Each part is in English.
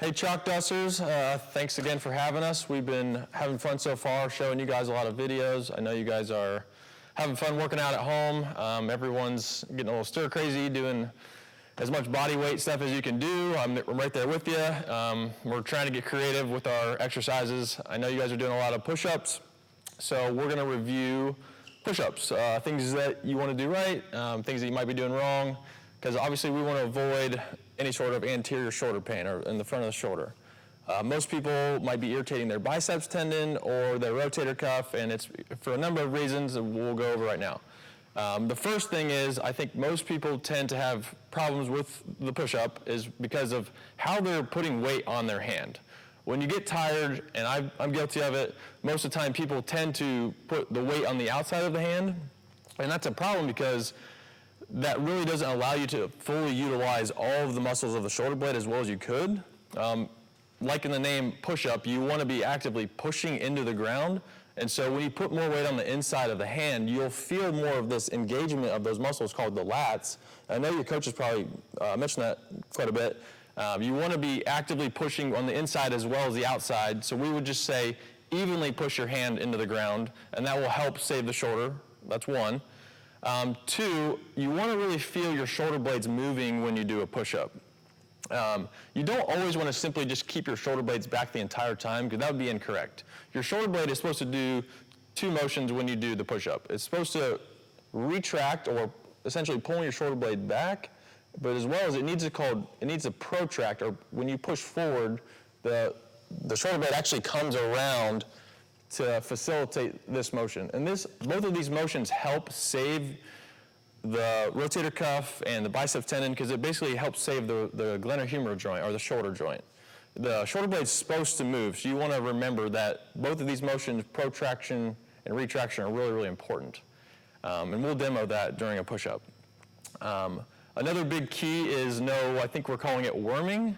Hey ChalkDusters, thanks again for having us. We've been having fun so far, showing you guys a lot of videos. I know you guys are having fun working out at home. Everyone's getting a little stir crazy, doing as much body weight stuff as you can do. I'm right there with you. We're trying to get creative with our exercises. I know you guys are doing a lot of push-ups, so we're gonna review push-ups, things that you wanna do right, things that you might be doing wrong, because obviously we wanna avoid any sort of anterior shoulder pain or in the front of the shoulder. Most people might be irritating their biceps tendon or their rotator cuff, and it's for a number of reasons that we'll go over right now. The first thing is, I think most people tend to have problems with the push-up is because of how they're putting weight on their hand. When you get tired, and I'm guilty of it, most of the time people tend to put the weight on the outside of the hand, and that's a problem because that really doesn't allow you to fully utilize all of the muscles of the shoulder blade as well as you could. Like in the name push-up, you want to be actively pushing into the ground, and so when you put more weight on the inside of the hand, you'll feel more of this engagement of those muscles called the lats. I know your coaches probably mentioned that quite a bit. You want to be actively pushing on the inside as well as the outside, so we would just say evenly push your hand into the ground, and that will help save the shoulder. That's one. Two, you want to really feel your shoulder blades moving when you do a push-up. You don't always want to simply just keep your shoulder blades back the entire time, because that would be incorrect. Your shoulder blade is supposed to do two motions when you do the push-up. It's supposed to retract, or essentially pulling your shoulder blade back, but as well as it needs to protract, or when you push forward, the shoulder blade actually comes around to facilitate this motion. And both of these motions help save the rotator cuff and the biceps tendon, because it basically helps save the glenohumeral joint, or the shoulder joint. The shoulder blade's supposed to move, so you want to remember that both of these motions, protraction and retraction, are really, really important. And we'll demo that during a push-up. Another big key is I think we're calling it worming.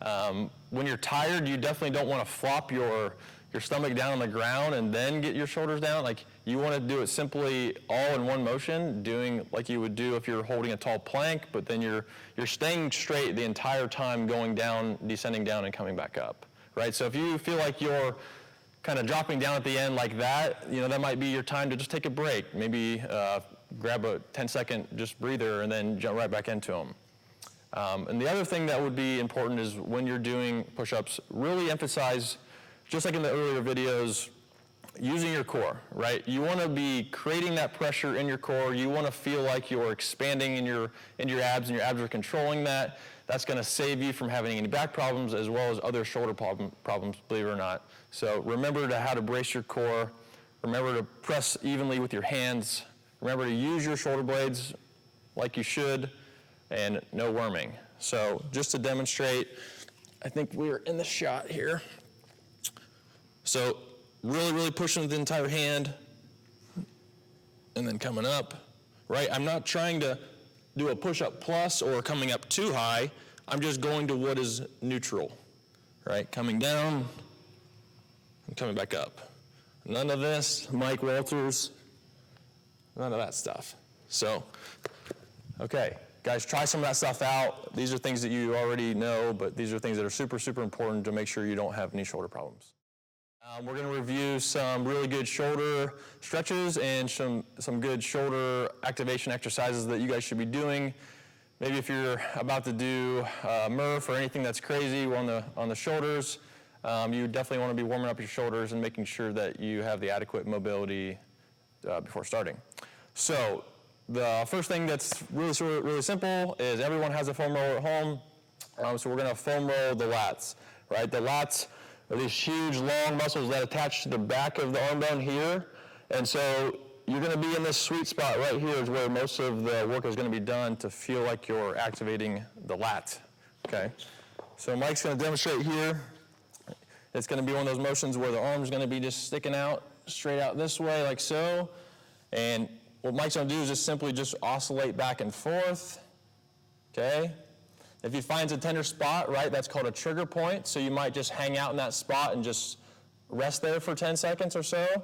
When you're tired, you definitely don't want to flop your stomach down on the ground and then get your shoulders down. Like, you want to do it simply all in one motion, doing like you would do if you're holding a tall plank, but then you're staying straight the entire time, going down, descending down, and coming back up, right? So if you feel like you're kind of dropping down at the end like that, that might be your time to just take a break. Maybe grab a 10-second just breather and then jump right back into them. And the other thing that would be important is when you're doing push-ups, really emphasize, just like in the earlier videos, using your core, right? You want to be creating that pressure in your core. You want to feel like you're expanding in your abs, and your abs are controlling that. That's going to save you from having any back problems as well as other shoulder problems, believe it or not. So remember how to brace your core. Remember to press evenly with your hands. Remember to use your shoulder blades like you should, and no worming. So just to demonstrate, I think we're in the shot here. So really, really pushing the entire hand, and then coming up, right? I'm not trying to do a push-up plus or coming up too high. I'm just going to what is neutral, right? Coming down and coming back up. None of this, Mike Walters, none of that stuff. So, okay, guys, try some of that stuff out. These are things that you already know, but these are things that are super, super important to make sure you don't have any shoulder problems. We're going to review some really good shoulder stretches and some good shoulder activation exercises that you guys should be doing. Maybe if you're about to do MURPH or anything that's crazy on the shoulders, you definitely want to be warming up your shoulders and making sure that you have the adequate mobility before starting. So the first thing that's really simple is everyone has a foam roller at home. So we're going to foam roll the lats, right? The lats are these huge, long muscles that attach to the back of the arm bone here. And so you're going to be in this sweet spot right here is where most of the work is going to be done to feel like you're activating the lat, okay? So Mike's going to demonstrate here. It's going to be one of those motions where the arm's going to be just sticking out, straight out this way, like so. And what Mike's going to do is just simply oscillate back and forth, okay? If he finds a tender spot, right, that's called a trigger point. So you might just hang out in that spot and just rest there for 10 seconds or so.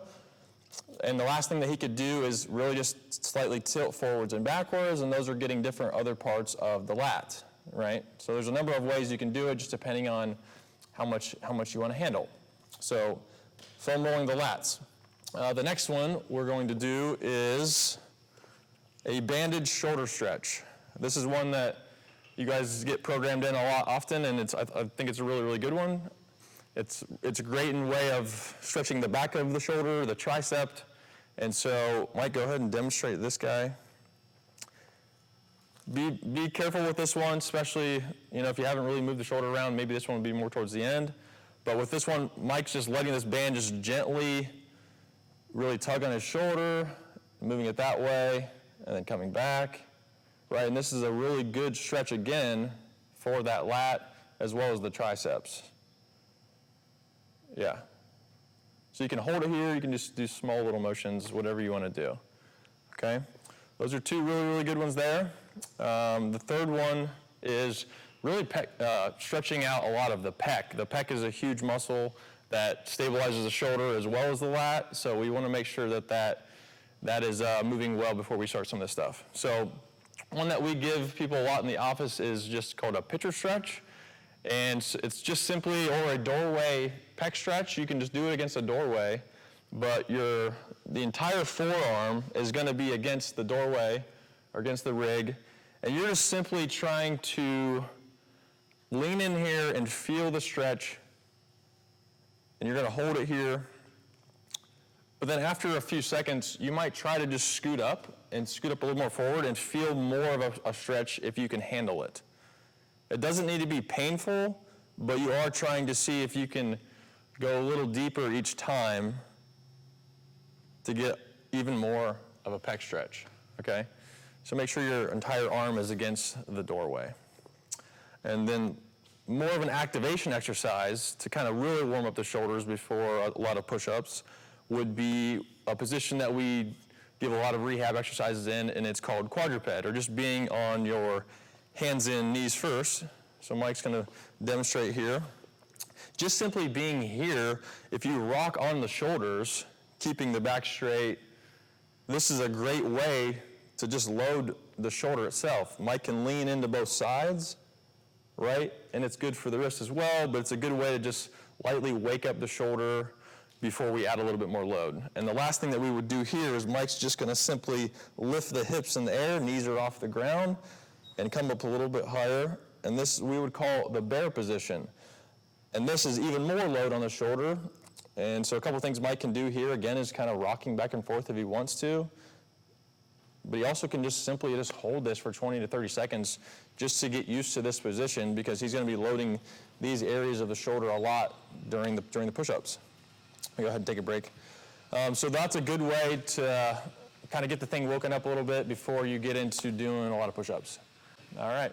And the last thing that he could do is really just slightly tilt forwards and backwards, and those are getting different other parts of the lat, right? So there's a number of ways you can do it, just depending on how much you want to handle. So foam rolling the lats. The next one we're going to do is a bandage shoulder stretch. This is one that you guys get programmed in a lot often, and I think it's a really, really good one. It's a great way of stretching the back of the shoulder, the tricep. And so Mike, go ahead and demonstrate this guy. Be careful with this one, especially if you haven't really moved the shoulder around, maybe this one would be more towards the end. But with this one, Mike's just letting this band just gently really tug on his shoulder, moving it that way, and then coming back, right? And this is a really good stretch again for that lat as well as the triceps. Yeah. So you can hold it here, you can just do small little motions, whatever you want to do, okay? Those are two really, really good ones there. The third one is really stretching out a lot of the pec. The pec is a huge muscle that stabilizes the shoulder as well as the lat, so we want to make sure that is moving well before we start some of this stuff. So one that we give people a lot in the office is just called a pitcher stretch, and it's just simply, or a doorway pec stretch. You can just do it against a doorway, but the entire forearm is going to be against the doorway or against the rig, and you're just simply trying to lean in here and feel the stretch, and you're going to hold it here. But then after a few seconds, you might try to just scoot up a little more forward and feel more of a stretch if you can handle it. It doesn't need to be painful, but you are trying to see if you can go a little deeper each time to get even more of a pec stretch, okay? So make sure your entire arm is against the doorway. And then more of an activation exercise to kind of really warm up the shoulders before a lot of push-ups would be a position that we give a lot of rehab exercises in, and it's called quadruped, or just being on your hands and knees first. So Mike's gonna demonstrate here. Just simply being here, if you rock on the shoulders, keeping the back straight, this is a great way to just load the shoulder itself. Mike can lean into both sides, right? And it's good for the wrist as well, but it's a good way to just lightly wake up the shoulder before we add a little bit more load. And the last thing that we would do here is Mike's just gonna simply lift the hips in the air, knees are off the ground, and come up a little bit higher. And this we would call the bear position. And this is even more load on the shoulder. And so a couple things Mike can do here, again, is kind of rocking back and forth if he wants to. But he also can just simply hold this for 20 to 30 seconds just to get used to this position, because he's going to be loading these areas of the shoulder a lot during the push-ups. Go ahead and take a break. So that's a good way to kind of get the thing woken up a little bit before you get into doing a lot of push-ups. All right.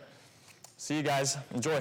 See you guys. Enjoy.